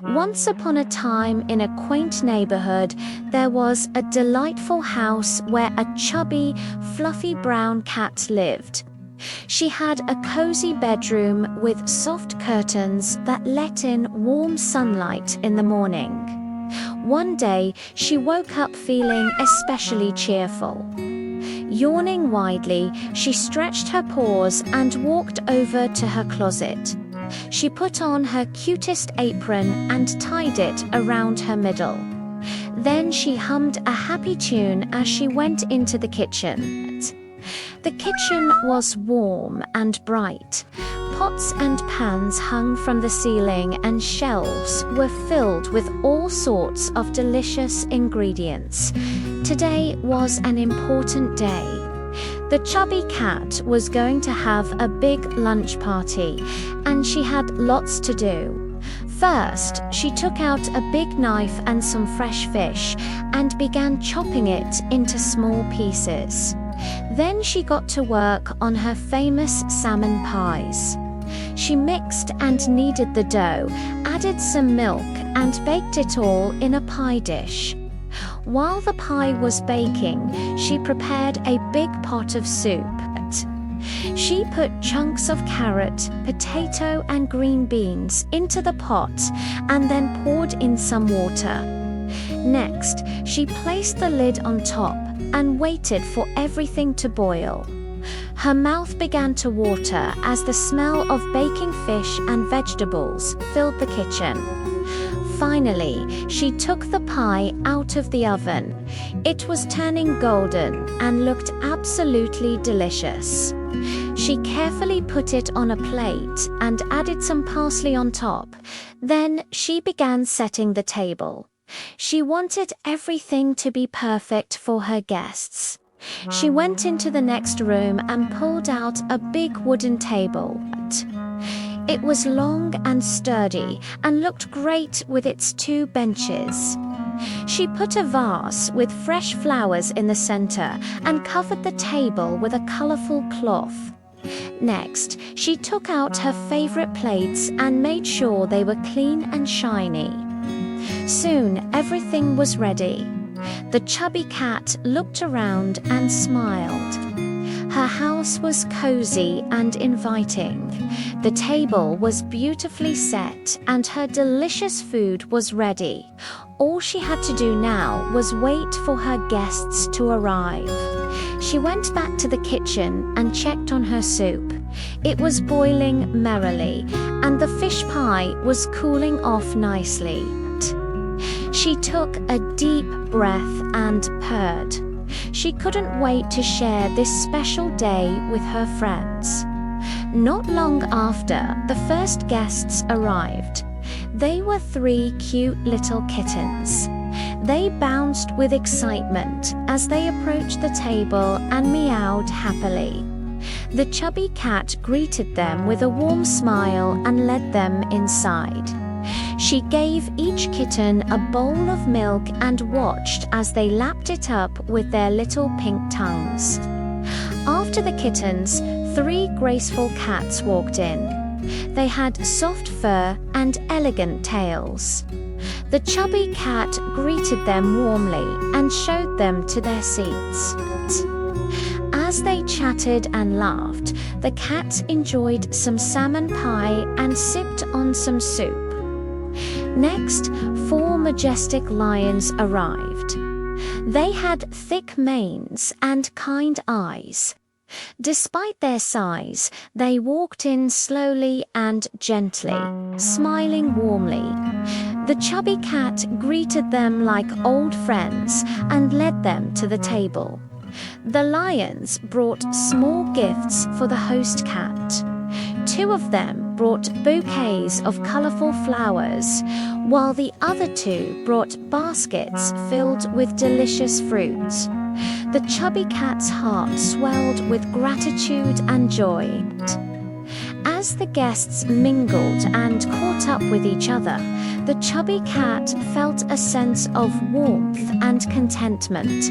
Once upon a time, in a quaint neighborhood, there was a delightful house where a chubby, fluffy brown cat lived. She had a cozy bedroom with soft curtains that let in warm sunlight in the morning. One day, she woke up feeling especially cheerful. Yawning widely, she stretched her paws and walked over to her closet. She put on her cutest apron and tied it around her middle. Then she hummed a happy tune as she went into the kitchen. The kitchen was warm and bright. Pots and pans hung from the ceiling and shelves were filled with all sorts of delicious ingredients. Today was an important day. The chubby cat was going to have a big lunch party, and she had lots to do. First, she took out a big knife and some fresh fish and began chopping it into small pieces. Then she got to work on her famous salmon pies. She mixed and kneaded the dough, added some milk, and baked it all in a pie dish. While the pie was baking, she prepared a big pot of soup. She put chunks of carrot, potato, and green beans into the pot and then poured in some water. Next, she placed the lid on top and waited for everything to boil. Her mouth began to water as the smell of baking fish and vegetables filled the kitchen. Finally, she took the pie out of the oven. It was turning golden and looked absolutely delicious. She carefully put it on a plate and added some parsley on top. Then she began setting the table. She wanted everything to be perfect for her guests. She went into the next room and pulled out a big wooden table. It was long and sturdy and looked great with its two benches. She put a vase with fresh flowers in the center and covered the table with a colorful cloth. Next, she took out her favorite plates and made sure they were clean and shiny. Soon, everything was ready. The chubby cat looked around and smiled. Her house was cozy and inviting. The table was beautifully set and her delicious food was ready. All she had to do now was wait for her guests to arrive. She went back to the kitchen and checked on her soup. It was boiling merrily, and the fish pie was cooling off nicely. She took a deep breath and purred. She couldn't wait to share this special day with her friends. Not long after, the first guests arrived. They were 3 cute little kittens. They bounced with excitement as they approached the table and meowed happily. The chubby cat greeted them with a warm smile and led them inside. She gave each kitten a bowl of milk and watched as they lapped it up with their little pink tongues. After the kittens, 3 graceful cats walked in. They had soft fur and elegant tails. The chubby cat greeted them warmly and showed them to their seats. As they chatted and laughed, the cats enjoyed some salmon pie and sipped on some soup. Next, 4 majestic lions arrived. They had thick manes and kind eyes. Despite their size, they walked in slowly and gently, smiling warmly. The chubby cat greeted them like old friends and led them to the table. The lions brought small gifts for the host cat. 2 of them brought bouquets of colorful flowers, while the other 2 brought baskets filled with delicious fruits. The chubby cat's heart swelled with gratitude and joy. As the guests mingled and caught up with each other, the chubby cat felt a sense of warmth and contentment.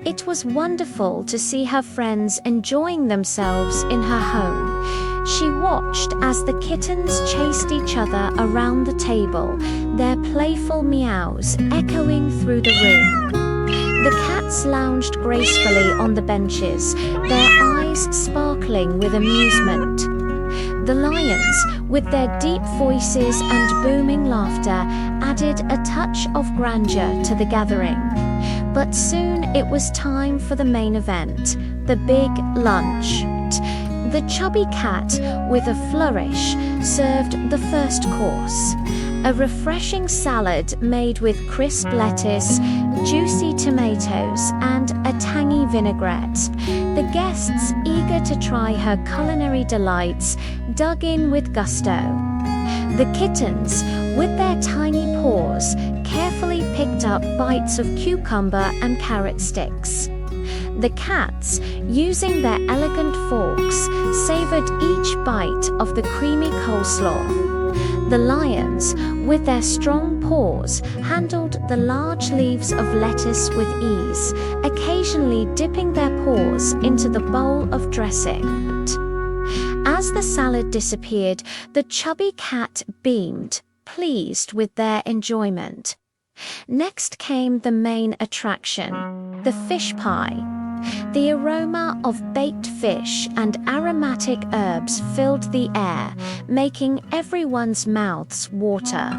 It was wonderful to see her friends enjoying themselves in her home. She watched as the kittens chased each other around the table, their playful meows echoing through the room. The cats lounged gracefully on the benches, their eyes sparkling with amusement. The lions, with their deep voices and booming laughter, added a touch of grandeur to the gathering. But soon it was time for the main event, the big lunch. The chubby cat, with a flourish, served the first course. A refreshing salad made with crisp lettuce, juicy tomatoes, and a tangy vinaigrette. The guests, eager to try her culinary delights, dug in with gusto. The kittens, with their tiny paws, carefully picked up bites of cucumber and carrot sticks. The cats, using their elegant forks, savored each bite of the creamy coleslaw. The lions, with their strong paws, handled the large leaves of lettuce with ease, occasionally dipping their paws into the bowl of dressing. As the salad disappeared, the chubby cat beamed, pleased with their enjoyment. Next came the main attraction, the fish pie. The aroma of baked fish and aromatic herbs filled the air, making everyone's mouths water.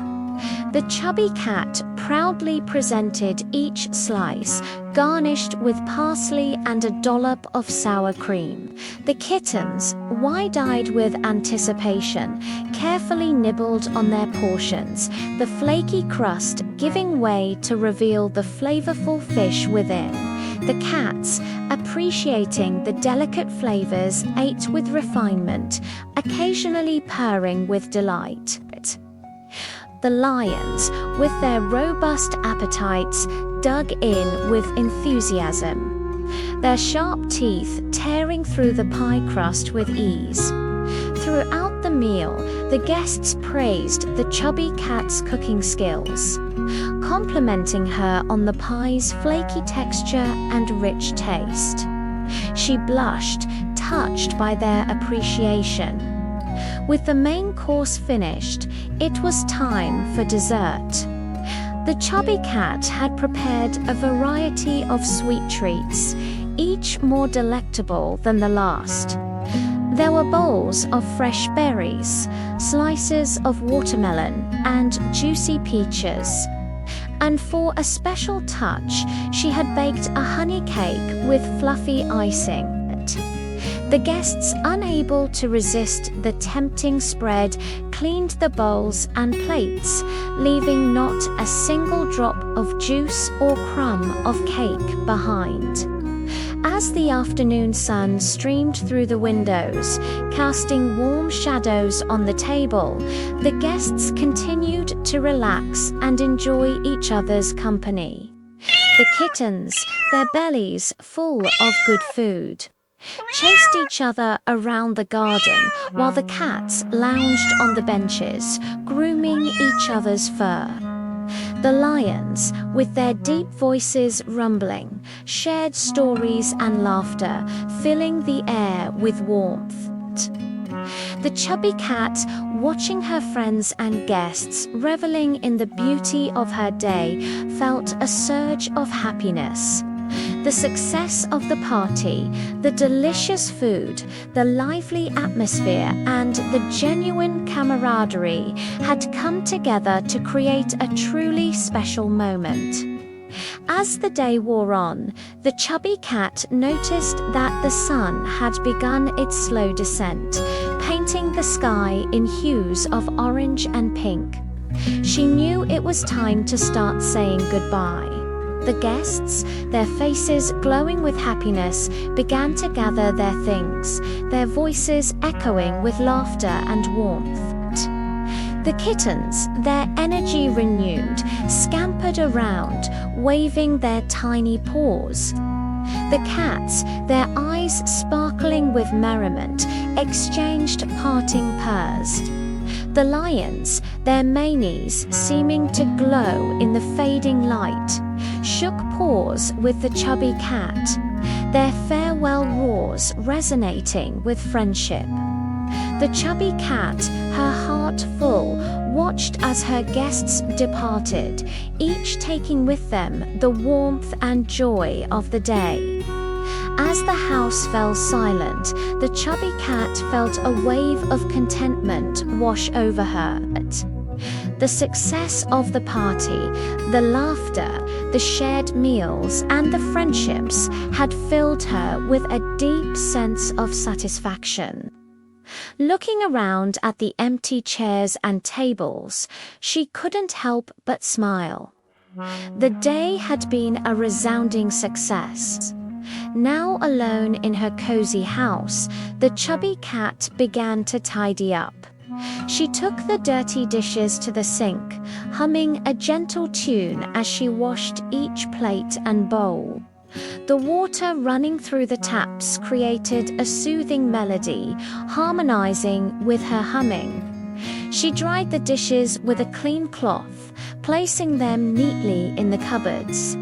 The chubby cat proudly presented each slice, garnished with parsley and a dollop of sour cream. The kittens, wide-eyed with anticipation, carefully nibbled on their portions, the flaky crust giving way to reveal the flavorful fish within. The cats, appreciating the delicate flavors, ate with refinement, occasionally purring with delight. The lions, with their robust appetites, dug in with enthusiasm, their sharp teeth tearing through the pie crust with ease. Throughout the meal, the guests praised the chubby cat's cooking skills, complimenting her on the pie's flaky texture and rich taste. She blushed, touched by their appreciation. With the main course finished, it was time for dessert. The chubby cat had prepared a variety of sweet treats, each more delectable than the last. There were bowls of fresh berries, slices of watermelon, and juicy peaches. And for a special touch, she had baked a honey cake with fluffy icing. The guests, unable to resist the tempting spread, cleaned the bowls and plates, leaving not a single drop of juice or crumb of cake behind. As the afternoon sun streamed through the windows, casting warm shadows on the table, the guests continued to relax and enjoy each other's company. The kittens, their bellies full of good food, chased each other around the garden, while the cats lounged on the benches, grooming each other's fur. The lions, with their deep voices rumbling, shared stories and laughter, filling the air with warmth. The chubby cat, watching her friends and guests reveling in the beauty of her day, felt a surge of happiness. The success of the party, the delicious food, the lively atmosphere, and the genuine camaraderie had come together to create a truly special moment. As the day wore on, the chubby cat noticed that the sun had begun its slow descent, painting the sky in hues of orange and pink. She knew it was time to start saying goodbye. The guests, their faces glowing with happiness, began to gather their things, their voices echoing with laughter and warmth. The kittens, their energy renewed, scampered around, waving their tiny paws. The cats, their eyes sparkling with merriment, exchanged parting purrs. The lions, their manes seeming to glow in the fading light, shook paws with the chubby cat, their farewell roars resonating with friendship. The chubby cat, her heart full, watched as her guests departed, each taking with them the warmth and joy of the day. As the house fell silent, the chubby cat felt a wave of contentment wash over her. The success of the party, the laughter, the shared meals, and the friendships had filled her with a deep sense of satisfaction. Looking around at the empty chairs and tables, she couldn't help but smile. The day had been a resounding success. Now alone in her cozy house, the chubby cat began to tidy up. She took the dirty dishes to the sink, humming a gentle tune as she washed each plate and bowl. The water running through the taps created a soothing melody, harmonizing with her humming. She dried the dishes with a clean cloth, placing them neatly in the cupboards.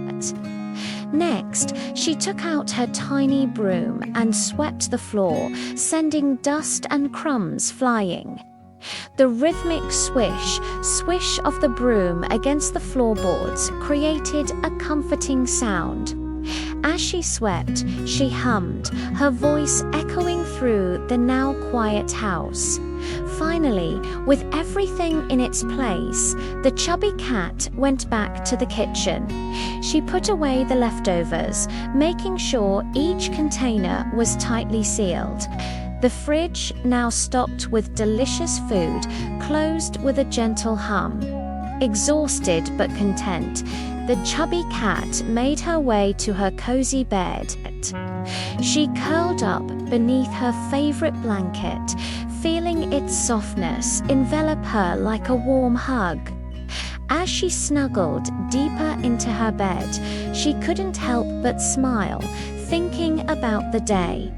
Next, she took out her tiny broom and swept the floor, sending dust and crumbs flying. The rhythmic swish of the broom against the floorboards created a comforting sound. As she swept, she hummed, her voice echoing through the now quiet house. Finally, with everything in its place, the chubby cat went back to the kitchen. She put away the leftovers, making sure each container was tightly sealed. The fridge, now stocked with delicious food, closed with a gentle hum. Exhausted but content, the chubby cat made her way to her cozy bed. She curled up beneath her favorite blanket, feeling its softness envelop her like a warm hug. As she snuggled deeper into her bed, she couldn't help but smile, thinking about the day.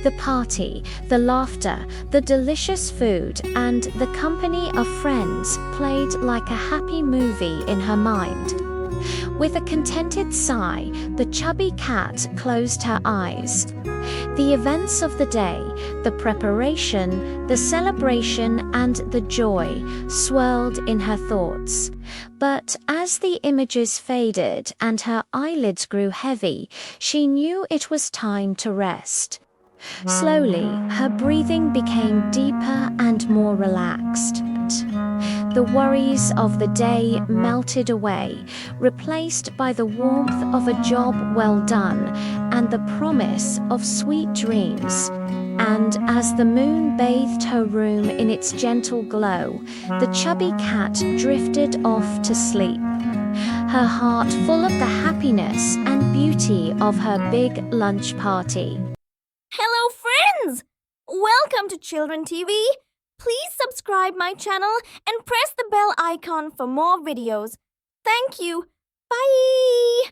The party, the laughter, the delicious food, and the company of friends played like a happy movie in her mind. With a contented sigh, the chubby cat closed her eyes. The events of the day, the preparation, the celebration, and the joy swirled in her thoughts. But as the images faded and her eyelids grew heavy, she knew it was time to rest. Slowly, her breathing became deeper and more relaxed. The worries of the day melted away, replaced by the warmth of a job well done and the promise of sweet dreams. And as the moon bathed her room in its gentle glow, the chubby cat drifted off to sleep, her heart full of the happiness and beauty of her big lunch party. Hello friends! Welcome to Children TV. Please subscribe my channel and press the bell icon for more videos. Thank you. Bye!